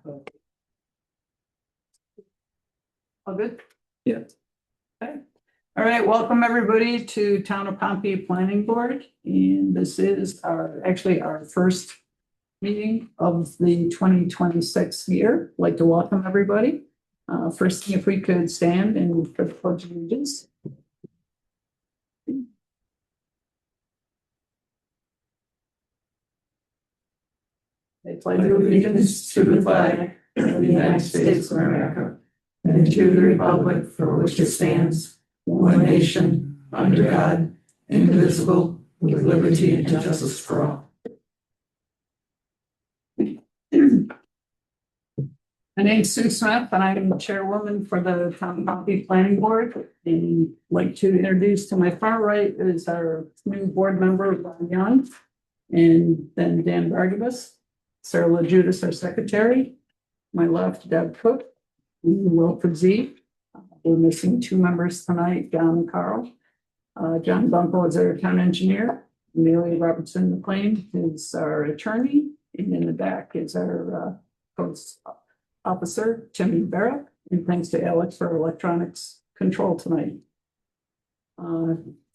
All good? Yeah. Okay. All right, welcome everybody to Town of Pompey Planning Board. And this is our first meeting of the 2026 year. I'd like to welcome everybody. First thing, if we could stand and for the pledge of allegiance. I pledge allegiance to the flag of the United States of America and to the republic for which it stands, one nation, under God, indivisible, with liberty and justice for all. My name's Sue Smith, and I'm the chairwoman for the Town of Pompey Planning Board. And I'd like to introduce to my far right is our new board member, Ron Young, and then Dan Bargabas, Sarah LaJudas, our secretary. My left, Deb Cook, Wilfred Z. We're missing two members tonight, John and Carl. John Bunkel is our town engineer. Amelia Robertson McLean is our attorney. And in the back is our codes officer, Timmy Barrett. And thanks to Alex for electronics control tonight.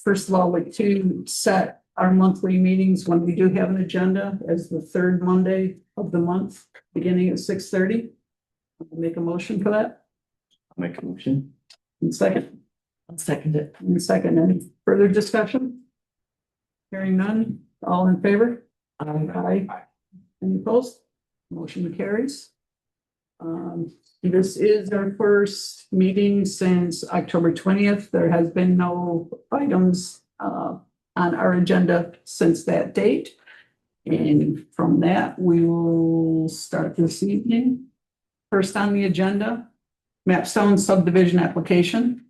First of all, I'd like to set our monthly meetings when we do have an agenda as the third Monday of the month, beginning at 6:30. I'll make a motion for that. I'll make a motion. And second. I'll second it. And second, any further discussion? Hearing none, all in favor? Aye. Any opposed? Motion carries. This is our first meeting since October 20th. There has been no items on our agenda since that date. And from that, we will start this evening. First on the agenda, Mapstone subdivision application.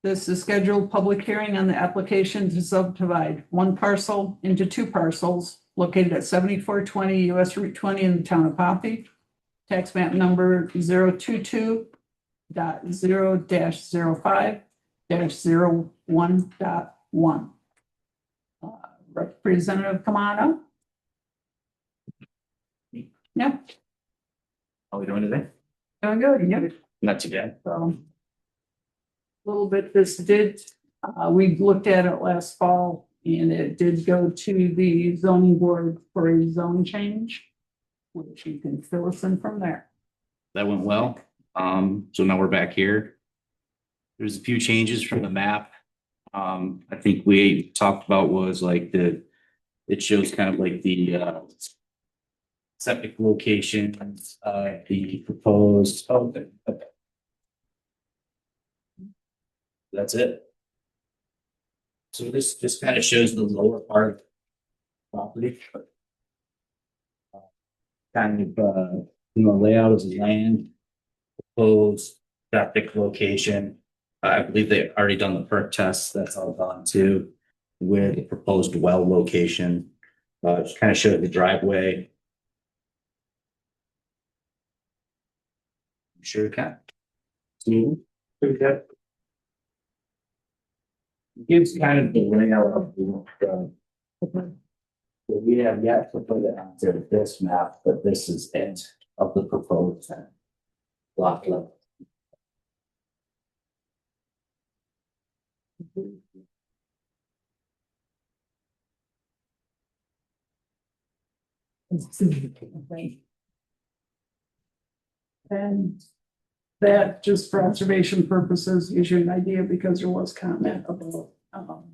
This is scheduled public hearing on the application to subdivide one parcel into two parcels located at 7420 US Route 20 in the town of Pompey. Tax map number 022.0-05-01.1. Representative, come on up. Yep, How are we doing today? doing good, yep. Not too bad. A little bit, this did, we looked at it last fall and it did go to the zoning board for a zone change, which you can fill us in from there. That went well. So now we're back here. There's a few changes from the map. I think we talked about was like it shows kind of like the septic locations, the proposed, okay. That's it. So this just kind of shows the lower part of the property. Kind of, layout of the land, proposed septic location. I believe they've already done the perk test. That's all done too. With the proposed well location, just kind of showed the driveway. Sure you can. Gives kind of the layout of the we have yet to put it onto this map, but this is it of the proposed lot level. And that, just for observation purposes, gives you an idea because there was comment about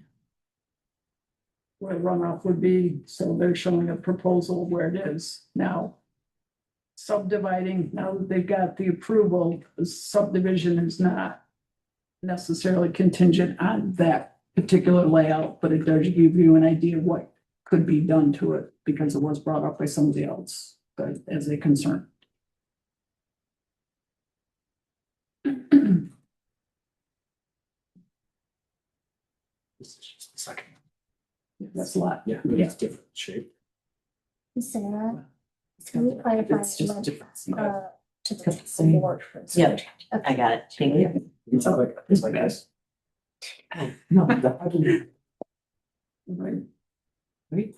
where runoff would be. So they're showing a proposal where it is now. Subdividing, now that they've got the approval, the subdivision is not necessarily contingent on that particular layout, but it does give you an idea of what could be done to it because it was brought up by somebody else as a concern. This is just the second. That's a lot. Yeah, Yeah. it's different shape. Sarah, can you clarify It's just when, different. to the board for a Yep. second? I got it. Thank you. It's like this. No, I believe. Right. Right.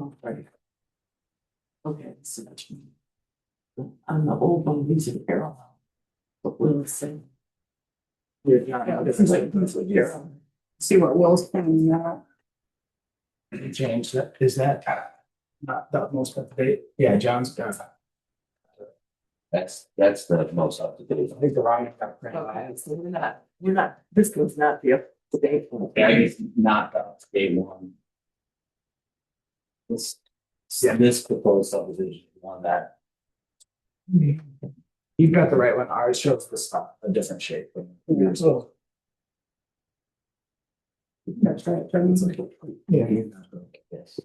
Okay. Okay, so that's. On the old one, these are parallel. But we'll see. Yeah, this is like, see what Will's pointing out. Any change that, is that not the most up to date? Yeah, John's got. That's the most up to date. I think the writing got Okay, printed. so we're not, this one's not the up to date one. That is not the up to date one. This, this proposed subdivision, is one that, You've got the right one. Ours shows the stuff, a different shape. So. That's right, turns like. Yeah. yes.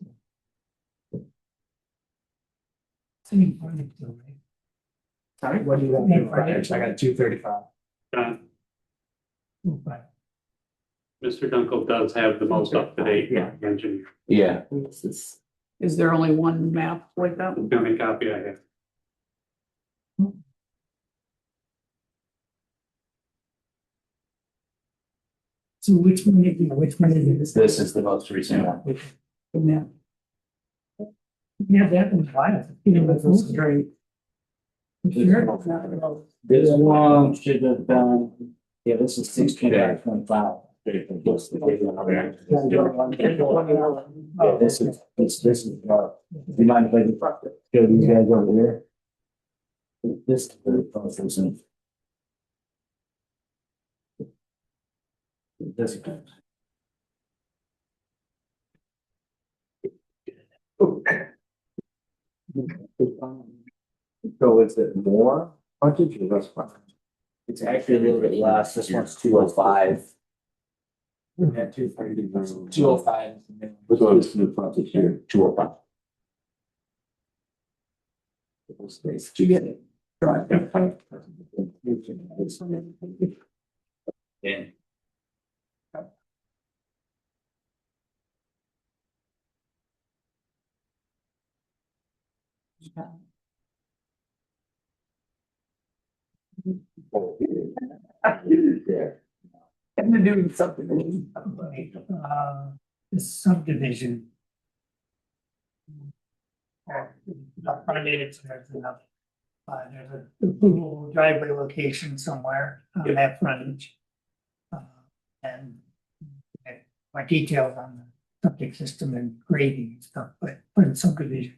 Sorry, what do you got? for frontage? I got 235. Mr. Dunkel does have the most up-to-date Yeah. engineer. Yeah, This is, Is there only one map like that? How many copy I have? So which one is this is the most recent one. Yeah. Yeah, that one's fine. You know, that's great. This one should have been, yeah, this is 16.25. Yeah, this is, this is, you mind if I show these guys over here? This is very consistent. This. So is it more frontage or less frontage? It's actually a little bit less. This one's 205. Yeah, 230, 205. This one's new frontage here, 205. Did you get it? Right. Yeah. Having to do with something. This subdivision. Not frontage, there's another. There's a Google driveway location somewhere on that frontage. And my details on the septic system and grading and stuff, but in subdivision.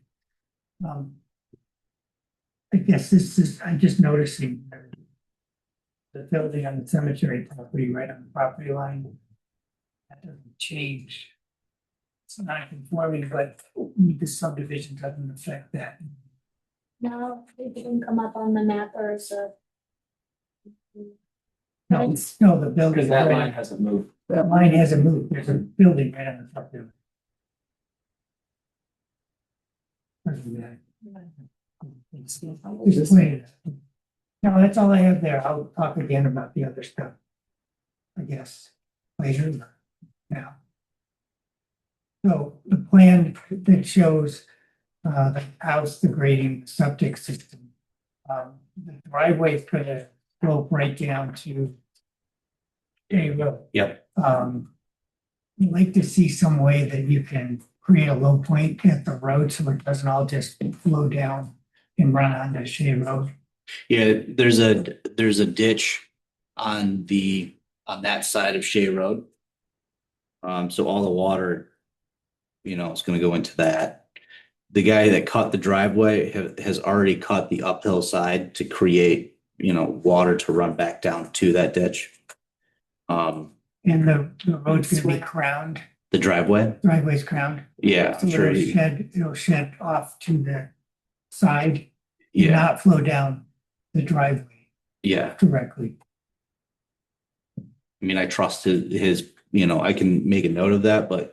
I guess this is, I'm just noticing. The building on the cemetery property right on the property line. That doesn't change. It's not conforming, but the subdivision doesn't affect that. No, it didn't come up on the map or as a. No, no, the building. Because that line hasn't moved. That line hasn't moved. There's a building right on the property. Just wait. No, that's all I have there. I'll talk again about the other stuff. I guess later now. So the plan that shows the house, the grading, the septic system. The driveway is gonna go right down to a road. Yep. I'd like to see some way that you can create a low point at the road so it doesn't all just flow down and run onto Shea Road. Yeah, there's a ditch on that side of Shea Road. So all the water, is gonna go into that. The guy that cut the driveway has already cut the uphill side to create, water to run back down to that ditch. And the road's gonna be crowned, The driveway, driveway's crowned. yeah, So I'm sure. it'll shed off to the side, Yeah, not flow down the driveway yeah. directly. I mean, I trust his, I can make a note of that, but.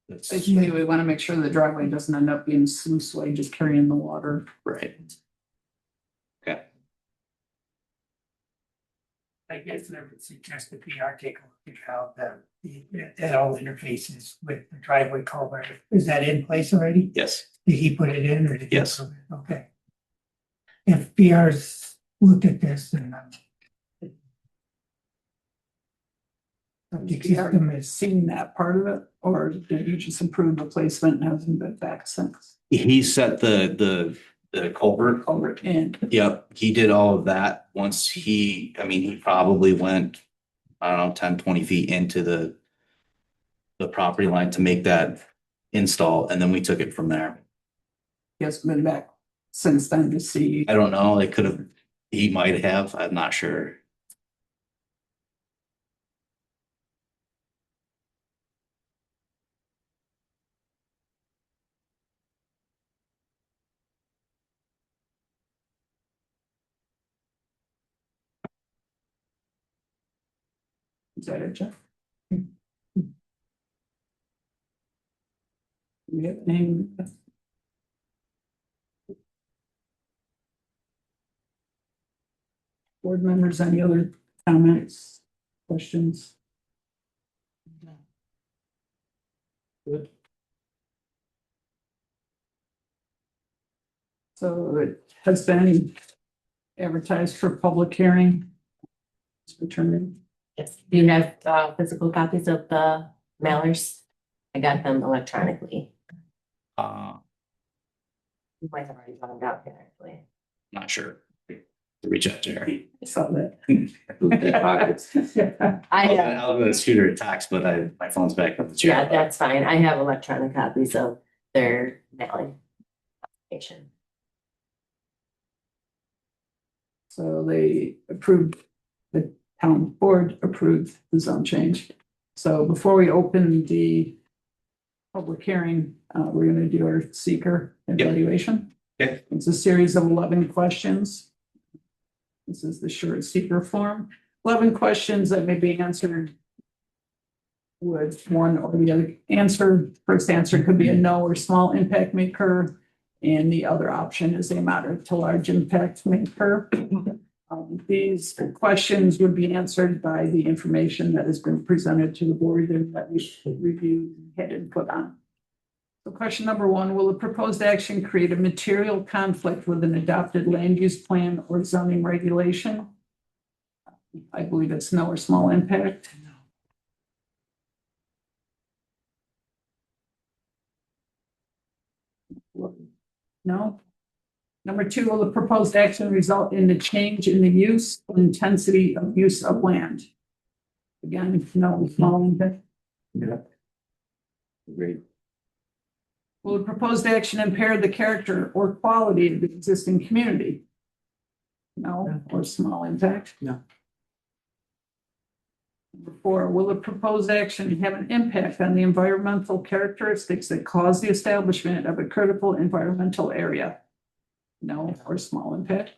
That's Basically, we want to make sure the driveway doesn't end up being sluice way, just carrying the water. right. Okay, I guess I would suggest the PR take a look at how that all interfaces with the driveway culvert. Is that in place already? yes, Did he put it in or did he? Yes. approve it? Okay. If PR's looked at this, then septic You haven't system is, seen that part of it, or did you just approve the placement and hasn't been back since? He set the culvert. Over in, Yep, he did all of that. Once he, I mean, he probably went, I don't know, 10, 20 feet into the property line to make that install, and then we took it from there. he hasn't been back since then to see. I don't know, they could have, he might have, I'm not sure. Is that it, Jeff? We have name. Board members, any other comments, questions? Good. So it has been advertised for public hearing. It's returned. Yes, do you have physical copies of the mailers? I got them electronically. You might have already found out here, actually. Not sure. Reach out to her. I saw that. I have, I'll go shoot her a text, but my phone's back on the chair. yeah, that's fine. I have electronic copies of their mailing application. So they approved, the town board approved the zone change. So before we open the public hearing, we're gonna do our seeker evaluation. Okay. It's a series of 11 questions. This is the short seeker form. 11 questions that may be answered with one or the other answer. First answer could be a no or small impact may occur. And the other option is a moderate to large impact may occur. These questions would be answered by the information that has been presented to the board and that we should review and had input on. So question number 1, will the proposed action create a material conflict with an adopted land use plan or zoning regulation? I believe it's no or small impact. No. Number 2, will the proposed action result in the change in the use or intensity of use of land? Again, no, small impact. Yeah. Great. Will the proposed action impair the character or quality of the existing community? No, or small impact? No. Number 4, will the proposed action have an impact on the environmental characteristics that cause the establishment of a critical environmental area? No, or small impact?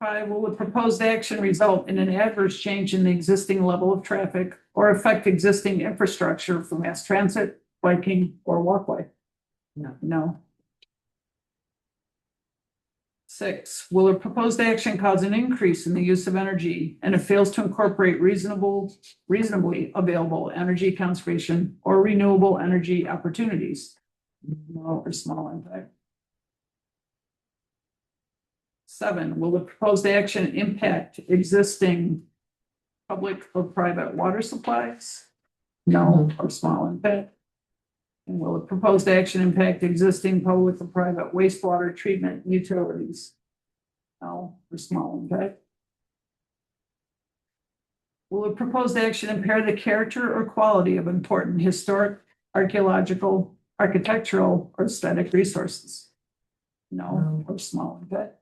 5, will the proposed action result in an adverse change in the existing level of traffic or affect existing infrastructure for mass transit, biking, or walkway? No. No. 6, will a proposed action cause an increase in the use of energy and it fails to incorporate reasonably available energy conservation or renewable energy opportunities? No, or small impact. 7, will the proposed action impact existing public or private water supplies? No, or small impact. And will the proposed action impact existing public or private wastewater treatment utilities? No, or small impact. Will the proposed action impair the character or quality of important historic, archaeological, architectural, or aesthetic resources? No, or small impact.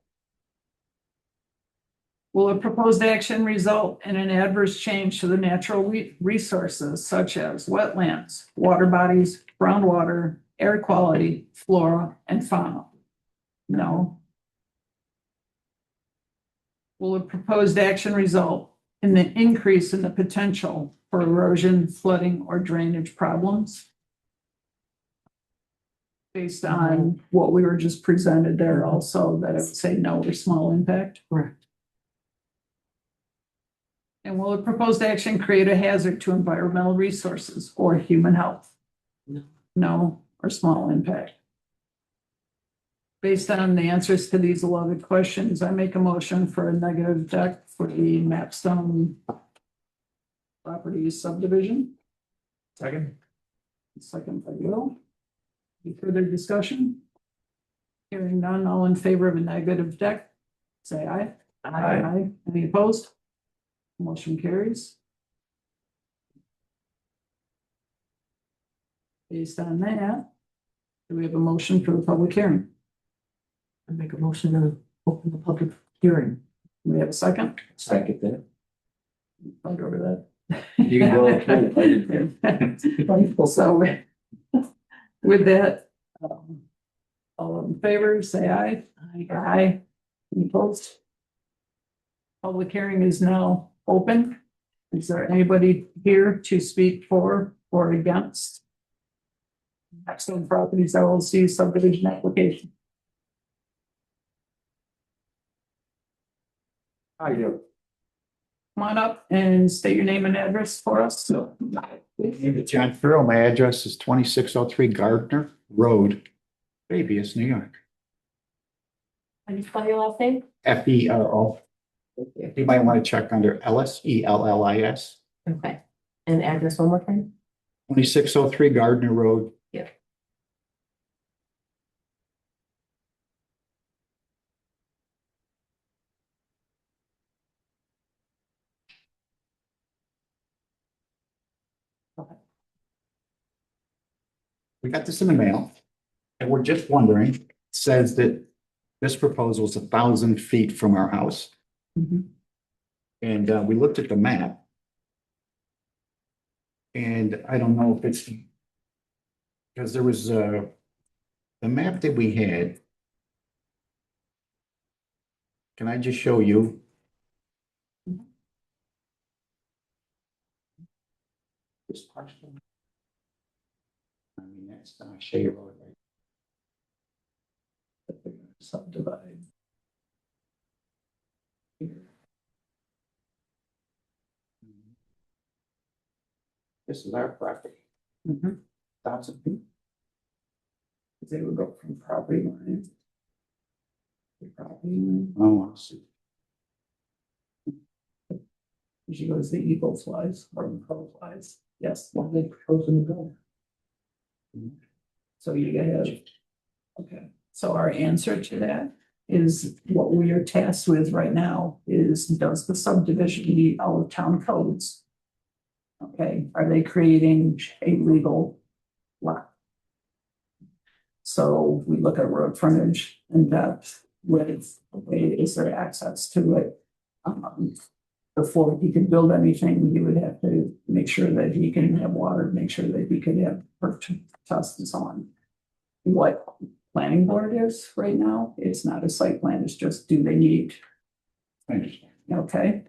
Will a proposed action result in an adverse change to the natural resources such as wetlands, water bodies, groundwater, air quality, flora, and fauna? No. Will a proposed action result in the increase in the potential for erosion, flooding, or drainage problems? Based on what we were just presented there also, that I would say no or small impact. Correct. And will a proposed action create a hazard to environmental resources or human health? No. No, or small impact. Based on the answers to these 11 questions, I make a motion for a negative deck for the Mapstone Properties subdivision. Second. Second by Will. Any further discussion? Hearing none, all in favor of a negative deck, say aye. Aye. Any opposed? Motion carries. Based on that, do we have a motion for the public hearing? I make a motion to open the public hearing. Do we have a second? Second that. I'll go over that. You can go ahead. So with that, all in favor, say aye. Aye. Any opposed? Public hearing is now open. Is there anybody here to speak for or against Blackstone Properties LLC subdivision application? I do. Come on up and state your name and address for us. My name is John Farrell. My address is 2603 Gardner Road, Fabius, New York. How do you spell your last name? Fero. You might want to check under Ellis, Ellis. Okay. And address one more time? 2603 Gardner Road. Yeah. We got this in the mail. And we're just wondering, it says that this proposal is 1,000 feet from our house. Mhm. And we looked at the map. And I don't know if it's because there was the map that we had. Can I just show you? This parcel. I mean, that's Shea Road, right? Subdivide. This is our property, Mhm. 1,000 feet. They would go from property line. To property line, Oh, I see. she goes the eagle flies or the crow flies, yes, What are they proposing to go? so you have. Okay, so our answer to that is what we are tasked with right now is, does the subdivision meet all of town codes? Okay, are they creating a legal lot? So we look at road frontage and depth, width, okay, is there access to it? Before he can build anything, he would have to make sure that he can have water, make sure that he could have perk test and so on. What planning board is right now, it's not a site plan, it's just, do they need, I understand. okay?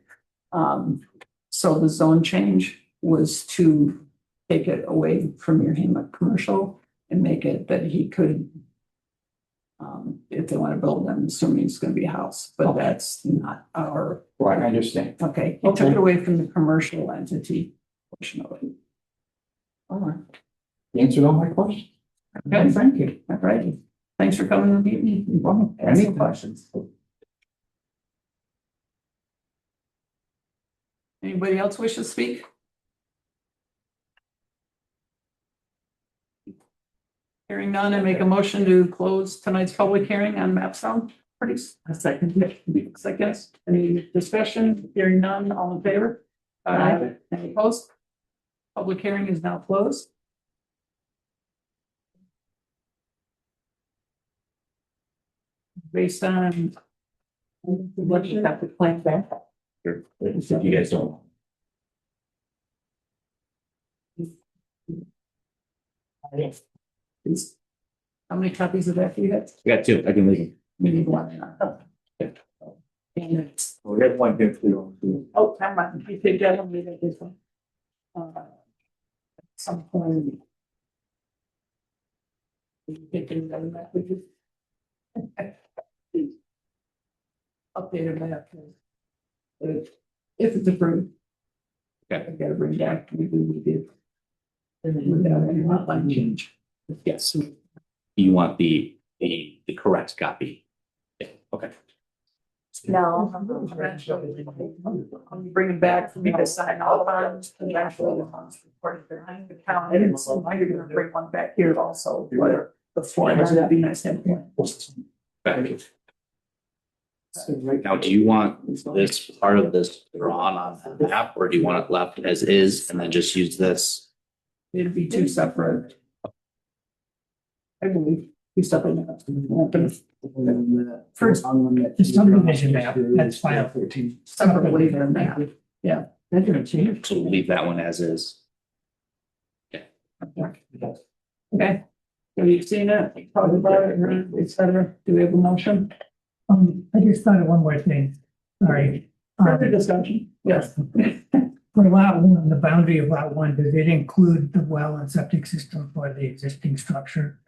So the zone change was to take it away from your Hamlet commercial and make it that he could, if they want to build, I'm assuming it's gonna be a house, but Okay. that's not our, Right, I understand. okay, he took it away from the commercial entity portion of it. All right. You answered all my questions. Okay. Thank you. All right, thanks for coming to meet me. Ask some Anything. questions. Anybody else wish to speak? Hearing none, I make a motion to close tonight's public hearing on Mapstone. Pretty I second it. seconds. Any discussion? Hearing none, all in favor? Aye. Any opposed? Public hearing is now closed. Based on. What you have to plan back. Sure. If you guys don't. Yes. How many copies of that do you have? We got two, I can leave them. We need one. And it's, We have one here too. oh, never mind, you take that one, we got this one. At some point. We take it another map, we just. Updated map. If it's approved. Okay. I gotta bring back, we did. Without any line change. Yes. You want the correct copy? Yeah, okay. No. I'm bringing back for me to sign all on, and actually the funds reported behind the county, I didn't see why you're gonna bring one back here also, but before, that'd be nice to have one. Back. Now, do you want this part of this drawn on the map, or do you want it left as is and then just use this? It'd be two separate. I believe, two separate. First, The subdivision map, that's file 13. separately than that, yeah. They're gonna change. So leave that one as is. Okay, have you seen it, talked about it, heard it, et cetera, do we have a motion? I just thought of one more thing, sorry. Further discussion, yes. For lot one, the boundary of lot one, does it include the well and septic system for the existing structure?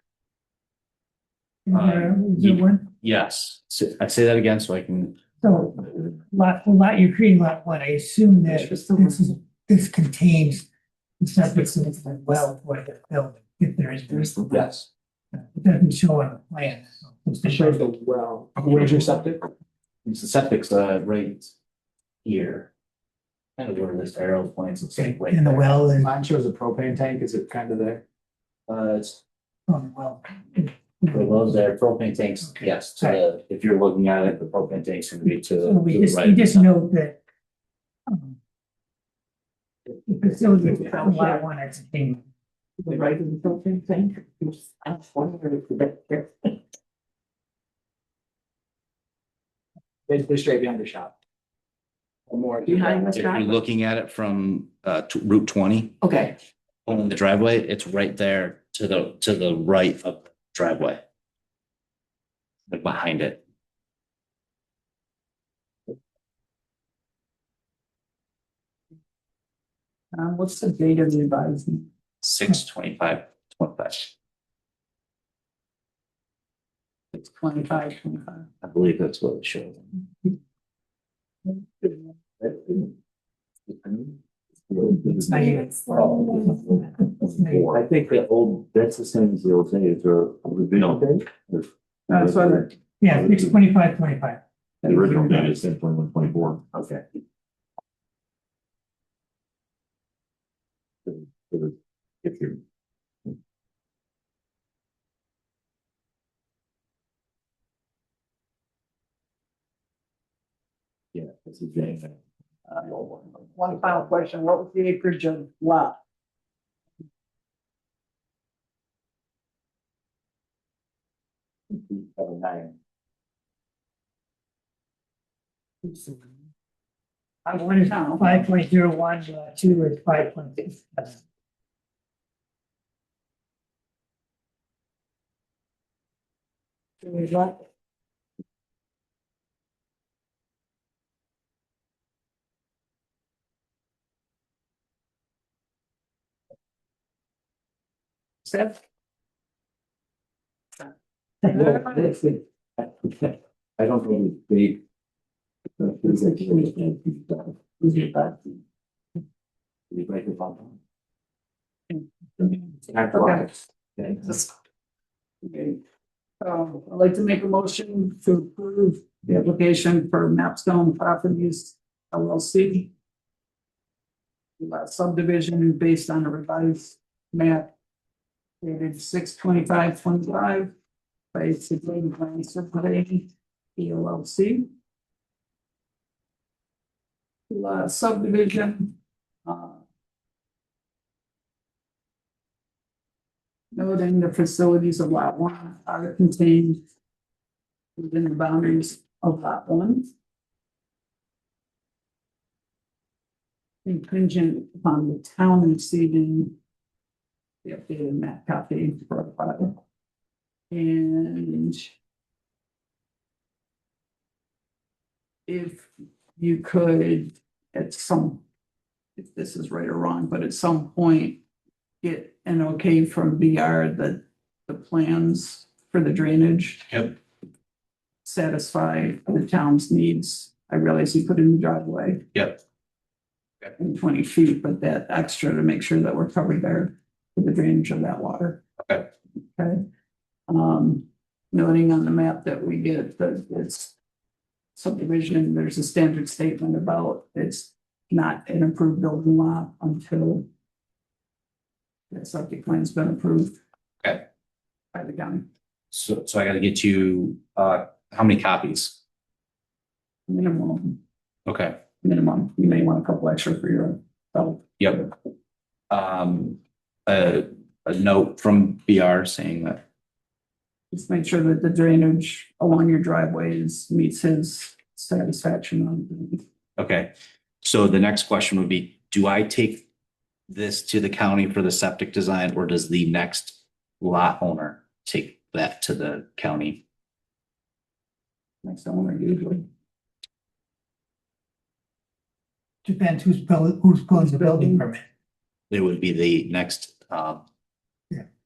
Is there one? Yes, so I say that again so I can, So you're creating lot one, I assume that this contains the septic system as well for the building, if there is. yes. It doesn't show on the plan. It shows the well. Where's your septic? The septic's right here. Kind of where this arrow points. It's like right And the there. well is Mine shows a propane tank. Is it kind of there? It's on the well. the wells there, propane tanks, yes, to the, if you're looking at it, the propane tank's gonna be to So we to the just, right. we just note that. The facility is lot one, it's in. The right of the building thing. I was wondering if that. Basically straight behind the shop. Or more. Behind the If you're shop? looking at it from Route 20, Okay, on the driveway, it's right there to the right of the driveway. Like behind it. What's the date of the advisement? 6/25/25. It's 25. I believe that's what it shows. I think the old, that's the same as the old thing, is there a revision date? That's what it, Yeah, it's 25. The original date is 10/21/24. Okay. If you're. Yeah, this is James. one final question, what was the acreage of lot? One is 5.01, two is 5.6. Seth? I don't know the date. You break the bottom. Okay. I'd like to make a motion to approve the application for Mapstone Properties LLC. Subdivision based on a revised map dated 6/25/25 by Signature Plan Survey LLC. Subdivision. Noting the facilities of lot one are contained within the boundaries of lot one. Contingent upon the town receiving the updated map copy for the file. And if you could, at some, if this is right or wrong, but at some point, get an okay from VR that the plans for the drainage. Yep. Satisfy the town's needs. I realize you put in the driveway. Yep. In 20 feet, but that extra to make sure that we're covered there for the drainage of that water. Okay. Okay. Noting on the map that we get that it's subdivision, there's a standard statement about it's not an approved building lot until the septic plan's been approved. Okay. By the county, So I gotta get you, how many copies? minimum, Okay, minimum, you may want a couple extra for your, oh, yep. A note from BR saying that, just make sure that the drainage along your driveways meets his satisfaction on. okay. So the next question would be, do I take this to the county for the septic design, or does the next lot owner take that to the county? Next owner usually. Depends who's pulling the building permit. It would be the next, Yeah.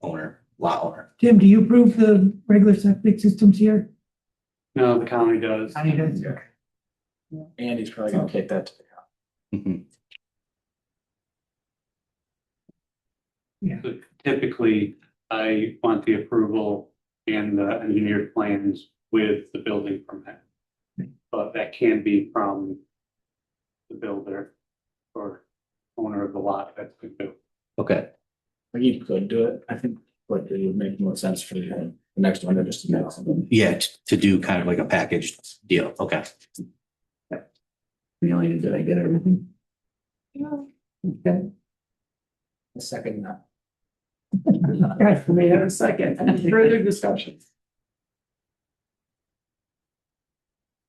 owner, lot owner. Tim, do you approve the regular septic systems here? No, the county does. County does, okay. Andy's probably gonna take that to the county. Mhm. But typically, I want the approval and the engineered plans with the building permit. But that can be from the builder or owner of the lot that's been built. Okay, But you could do it, I think, but it would make more sense for the next one to just do something. yeah, to do kind of like a packaged deal, okay. Amelia, did I get everything? Okay. A second that. Okay, we have a second. Any further discussion?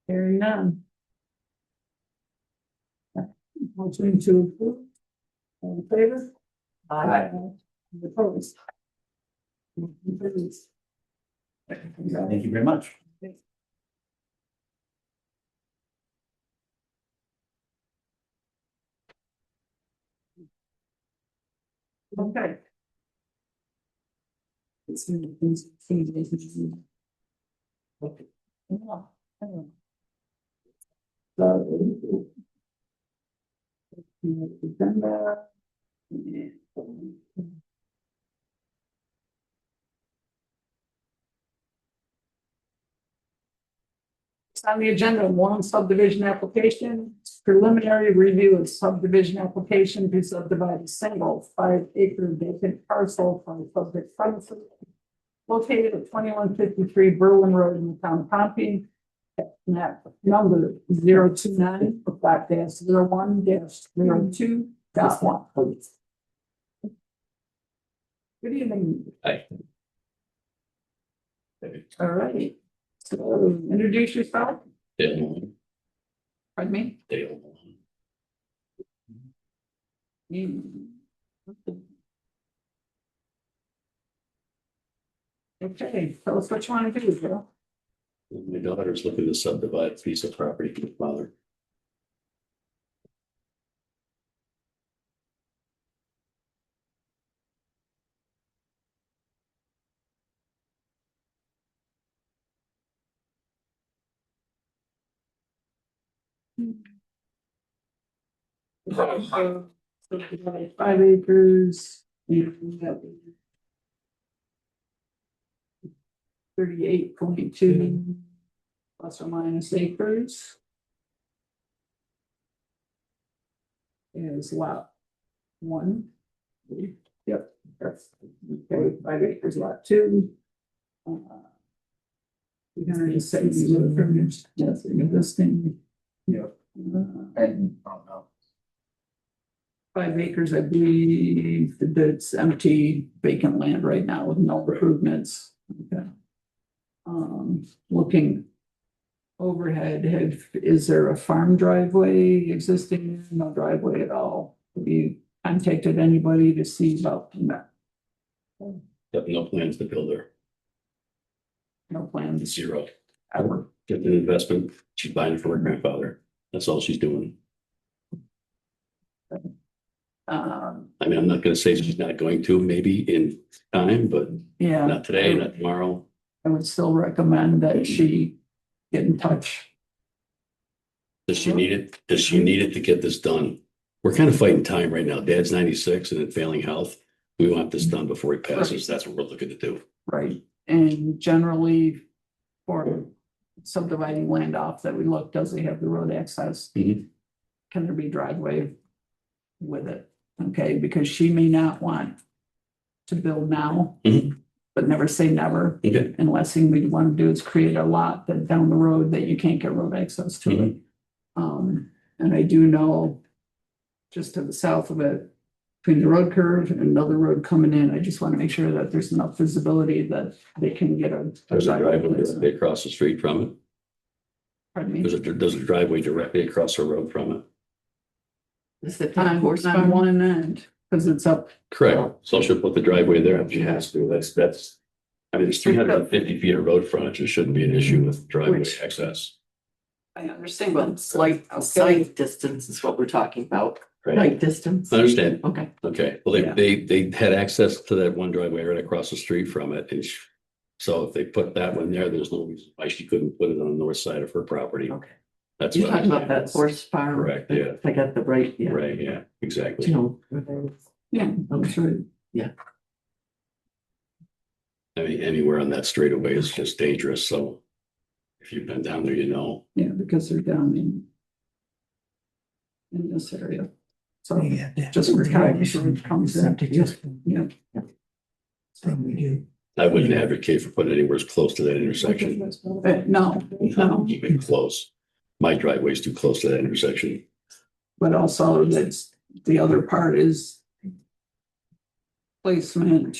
Hearing none. Motion to approve. All in favor? Aye. Opposed? Thank you very much. Okay. So. Agenda. On the agenda, one subdivision application, preliminary review of subdivision application to subdivide a single 5-acre vacant parcel from subject premises located at 2153 Berlin Road in the town of Pompey. Map number 029/01-02.1. Good evening. Hi. All right, so introduce yourself. Dale, Pardon me? Dale. Okay, tell us what you want to do, Joe. My daughter's looking to subdivide a piece of property from her father. So, 5 acres. 38.2 plus or minus acres. Is lot 1. Yep. That's okay, 5 acres, lot 2. 370 frontage, that's existing. Yep. And, I don't know. 5 acres, I believe that's empty vacant land right now with no improvements. Okay. Looking overhead, is there a farm driveway existing? No driveway at all. Have you contacted anybody to see about that? Got no plans to build her. No plans Zero. ever. Get an investment. She's buying it for her grandfather. That's all she's doing. I mean, I'm not gonna say she's not going to, maybe in time, but Yeah. not today, not tomorrow. I would still recommend that she get in touch. Does she need it? Does she need it to get this done? We're kind of fighting time right now. Dad's 96 and in failing health. We want this done before he passes. That's what we're looking to do. Right, and generally for subdividing land off that we looked, does it have the road access? Mhm. Can there be driveway with it? Okay, because she may not want to build now, Mhm. but never say never. Okay. And last thing we want to do is create a lot that down the road that you can't get road access to it. And I do know just to the south of it, between the road curve and another road coming in, I just want to make sure that there's enough visibility that they can get a. There's a driveway place. directly across the street from it. Pardon me. There's a driveway directly across the road from it. Is it On one end, because it's up. Correct. So she'll put the driveway there if she has to. That's, I mean, it's 350 feet of road frontage. It shouldn't be an issue with driveway Which- access. I understand, Well, but slight Okay. sight distance is what we're talking about, Right. sight distance. I understand. Okay. Okay. Well, Yeah. they had access to that one driveway right across the street from it. And so if they put that one there, there's no reason why she couldn't put it on the north side of her property. Okay. That's You're what talking I'm about that horse farm. Correct, yeah. If I got the right, yeah. Right, yeah, exactly. You know, yeah, that's right. I mean, anywhere on that straightaway is just dangerous, so if you've been down there, you know. Yeah, because they're down in this area. So Yeah, that- just for guidance, it comes in. Septic system Yeah. thing we do. I wouldn't advocate for putting anywhere as close to that intersection. No, no, Keep it close. My driveway's too close to that intersection. but also that's, the other part is placement,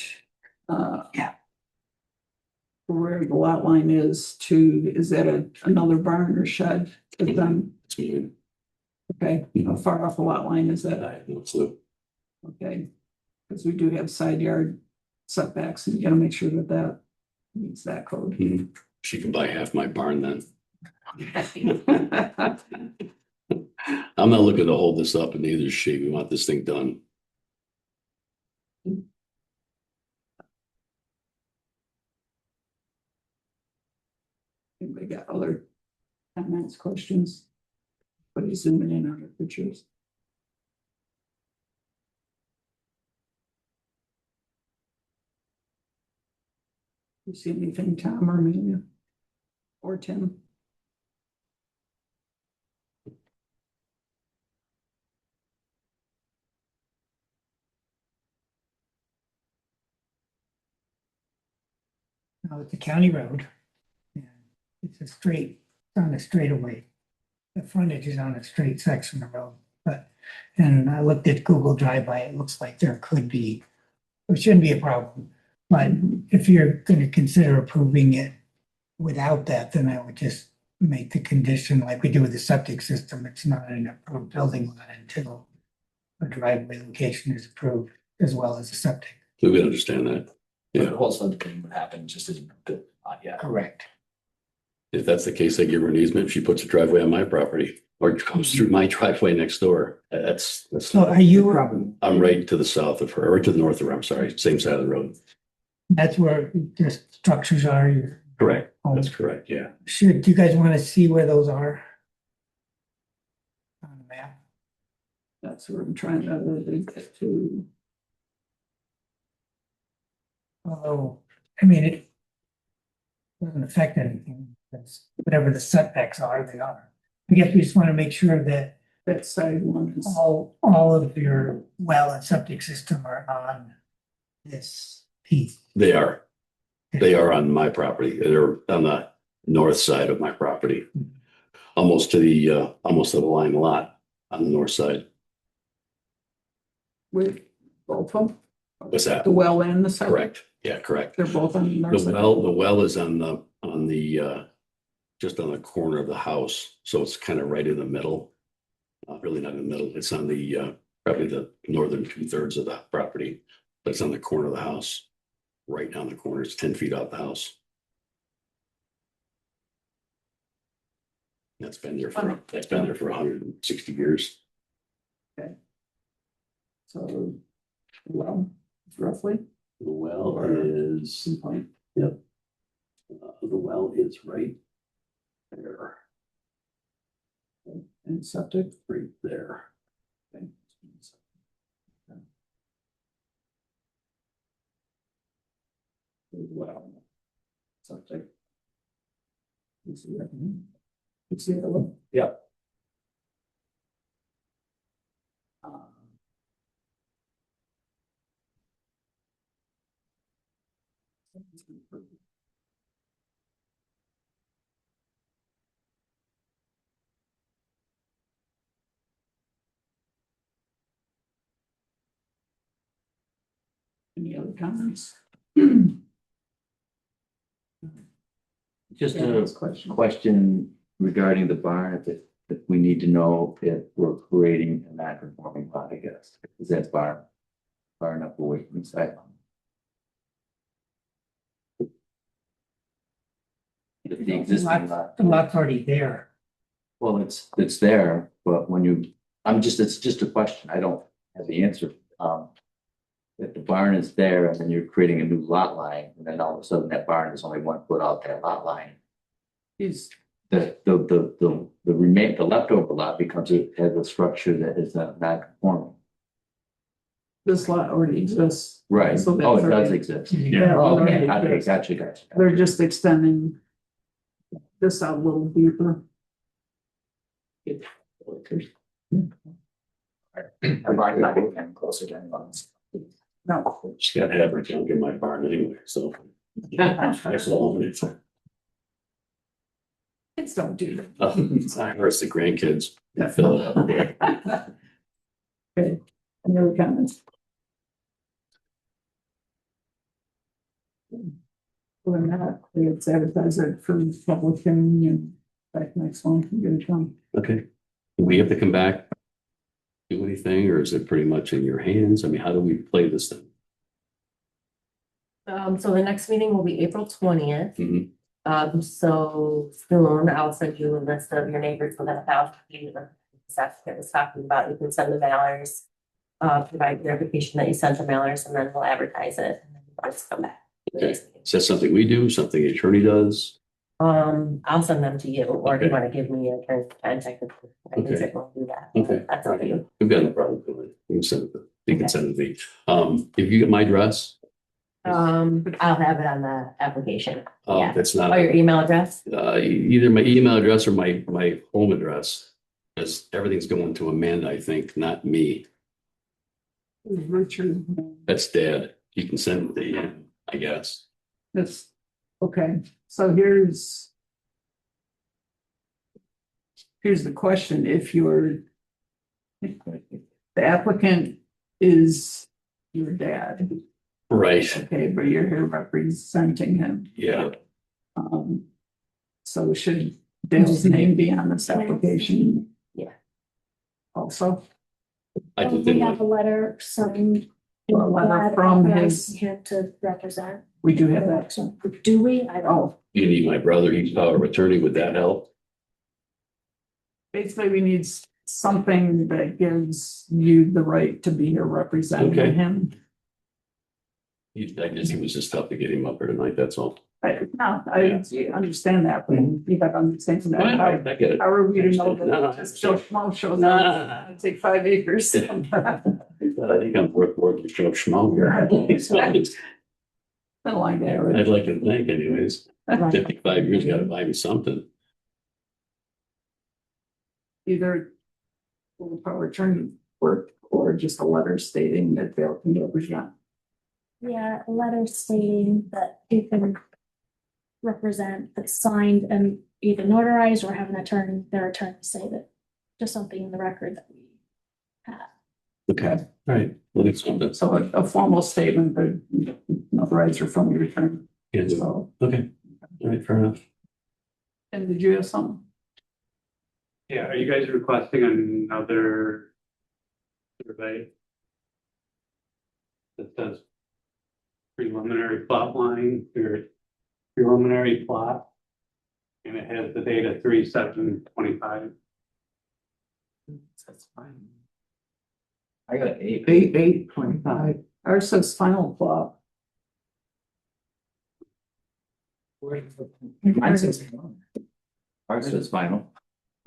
Yeah. where the lot line is is that another barn or shed? But then, It's me. okay, how far off the lot line is I that? have no clue. Okay, because we do have side yard setbacks and you gotta make sure that that meets that code. She can buy half my barn then. I'm not looking to hold this up and neither is she. We want this thing done. Anybody got other comments, questions? But he's zooming in on the pictures. You see anything, Tom or Amelia? Or Tim? Now, it's a county road. And it's a straight, it's on a straightaway. The frontage is on a straight section of road, but, and I looked at Google Drive By, it looks like there could be, it shouldn't be a problem. But if you're gonna consider approving it without that, then I would just make the condition like we do with the septic system, it's not an approved building lot until a driveway location is approved as well as a septic. We would understand that. The Yeah, whole subdivision would happen, just isn't built on yet. Correct. if that's the case, I give her an easement. If she puts a driveway on my property or goes through my driveway next door. That's, So are you, I'm right to the south of her, or to the north of her, I'm sorry, same side of the road. that's where the structures are, your Correct. home? That's correct, yeah. Should, do you guys want to see where those are? On the map? That's where I'm trying to get to. Although, I mean, it doesn't affect anything, because whatever the setbacks are, they are. I guess we just want to make sure that That side one is, all of your well and septic system are on this piece. They are. They are on my property. They're on the north side of my property. Almost to the line lot on the north side. with both of them, What's that? the well and the side. Correct. Yeah, correct. They're both on the north The side. well is on the just on the corner of the house. So it's kind of right in the middle. Really not in the middle. It's on the probably the northern 2/3 of the property, but it's on the corner of the house. Right down the corner. It's 10 feet off the house. That's been there for 160 years. So, well, roughly, The well is, some point. the well is right there, And septic. right there. Okay. Well, septic. You see that? You see that one? Yep. Any other comments? Just Yeah, a this question. question regarding the barn, if we need to know if we're creating a non-conforming lot, I guess, is that barn far enough away from the site? If the existing lot, The lot's already there. well, it's there, but when you, it's just a question, I don't have the answer. If the barn is there and then you're creating a new lot line, and then all of a sudden that barn is only 1 foot off that lot line. Is, The leftover lot has a structure that is not conforming. this lot already exists. Right, So that's oh, it does already- exist. Yeah. Oh, already okay, okay, exists. gotcha. They're just extending this out a little deeper. Our barn's not getting closer to anyone's. No. Just got average junk in my barn anyway, so. That's all it is. Kids don't do that. Or it's the grandkids that fill it up. Okay, any other comments? Other than that, it's advertised for public hearing and back next month, you get it done. Okay. Do we have to come back? Do anything, or is it pretty much in your hands? I mean, how do we play this thing? So the next meeting will be April 20th. Mhm. So soon I'll send you a list of your neighbors within 1,000 feet of stuff that was talking about. You can send the mailers, provide verification that you sent the mailers, and then we'll advertise it. And then we'll just come back. Okay. Is that something we do, something the attorney does? I'll send them to you, or if you Okay. want to give me a contact, I can Okay. certainly do that. Okay. That's up to you. We've got no problem with it. You can send it, you can send it to me. If you get my address, I'll have it on the application. Yeah. that's not. Or your email address? Either my email address or my home address. Because everything's going to Amanda, I think, not me. Richard, That's Dad. You can send it to him, I guess. that's, okay, so here's the question, if you're the applicant is your dad, Right, okay, but you're here representing him. yeah. So should Dale's name be on this application? Yeah. Also, I think We they have might. a letter signed. A letter from his- Here to represent. we do have that, so, Do we? I don't. oh, You need my brother, he's power of attorney, would that help? basically we need something that gives you the right to be here Okay. representing him. I guess it was just tough to get him up here tonight, that's all. I understand that, but you got to understand that. I get it. How are we to know No, no, that just Joe Schmo shows No, up? no, no, no. It'd take 5 acres. I think I'm worth more than Joe Schmo here. Been like that, right? I'd like to think anyways. 55 years, gotta buy me something. Either full power attorney work or just a letter stating that Dale can represent. Yeah, a letter stating that you can represent that's signed and either notarized or have an attorney, their attorney say that, just something in the record that we have. Okay. All right, well, it's something. So a formal statement that notarized or from your attorney. Yeah, So, okay, all right, fair enough. and did you have something? Yeah, are you guys requesting another survey? That says preliminary plot line, or preliminary plot. And it has the date of 3/7/25. That's fine. I got 8. 8/8/25. Ours says final plot. Mine says. Ours is final.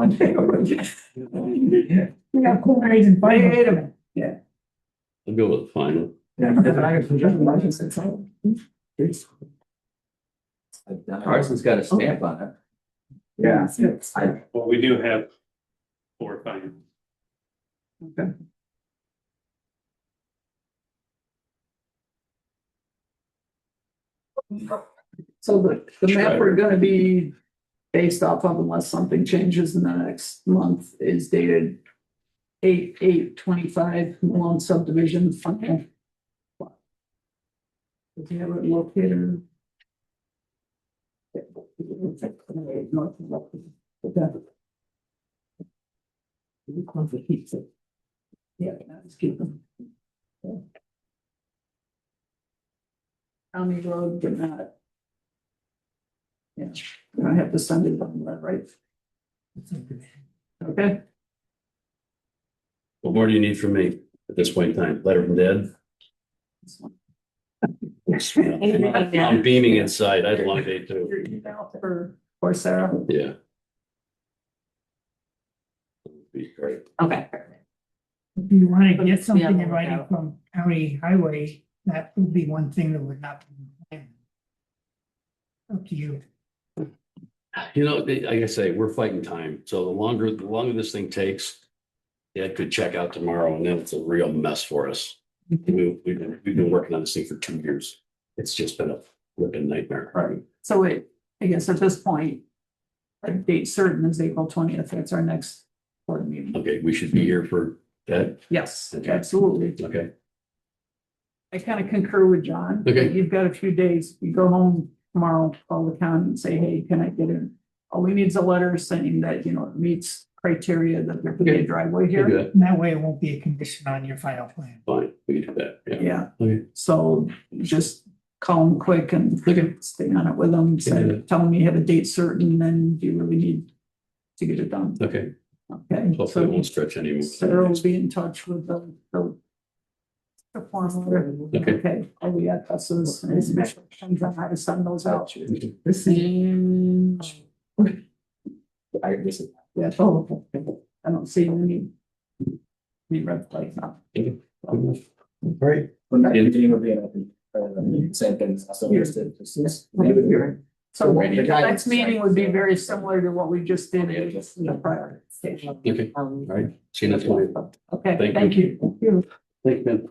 Yeah. We got cool grades and Wait final. a minute, yeah. I'll go with the final. Ours has got a stamp on it. Yeah. Well, we do have 4 findings. Okay. So the map we're gonna be based off of, unless something changes in the next month, is dated 8/8/25, Malone subdivision final. If you have it located. Yeah, that's keep them. County road, but not. Yeah, I have to send it on that, right? Okay, What more do you need from me at this point in time? Letter from Dad? this one. I'm beaming inside. I had a long day too. Your email for Sarah. Yeah. Be great. Okay. If you want to But get it's be on something the in writing lookout. from county highway, that would be one thing that would not be planned. Up to you. You know, like I say, we're fighting time. So the longer this thing takes, Dad could check out tomorrow and then it's a real mess for us. We've been working on this thing for 2 years. It's just been a flipping nightmare. Right, so wait, I guess at this point. A date certain is April 20th, that's our next board meeting. Okay, we should be here for that. Yes, Okay. absolutely. Okay, I kind of concur with John. Okay. You've got a few days, you go home tomorrow, call the county and say, hey, can I get in? All we need is a letter saying that, you know, it meets criteria that there could be a driveway we'll do here. that. And that way it won't be a condition on your final plan. Fine, we can do that. Yeah. Yeah, Okay. so just call them quick and stay on it with them, say, Yeah. tell them you have a date certain, and you really need to get it done. Okay, Okay, hopefully it so won't stretch anymore. Sarah will be in touch with the form letter. Okay. Okay, all we got, this is instructions on how to send those out. Okay. And. Yeah, oh, I don't see any red flags now. Great. When that meeting will be open, same thing. So Here. maybe So Right. the next meeting would be very similar to what we just did in the prior station. Okay, all right. See you next one. Okay, Thank thank you. Thank you. Thank you, Ben.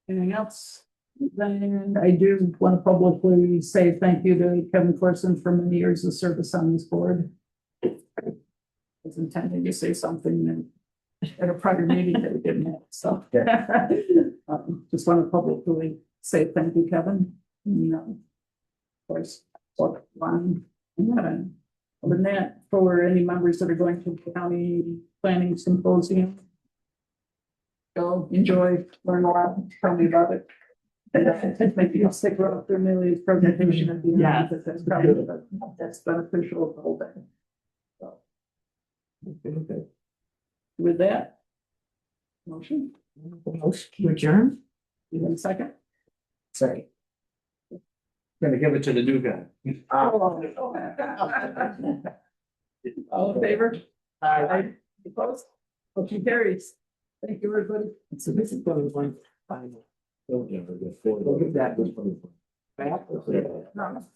Anything else? Then I do want to publicly say thank you to Kevin Corson for many years of service on this board. I was intending to say something at a prior meeting that we didn't have, so. Just want to publicly say thank you, Kevin. And, of course, what line. And other than that, for any members that are going to the county planning symposium, go enjoy, learn a lot, tell me about it. And maybe you'll stick around for Amelia's presentation at the end. Yeah. Because that's probably, that's beneficial the whole day. So. Okay. With that. Motion, Motion to adjourn? you have a second? Sorry. Gonna give it to the new guy. All in favor? Aye. Opposed? Motion carries. Thank you, everybody. So this is probably one final. We'll give that. No.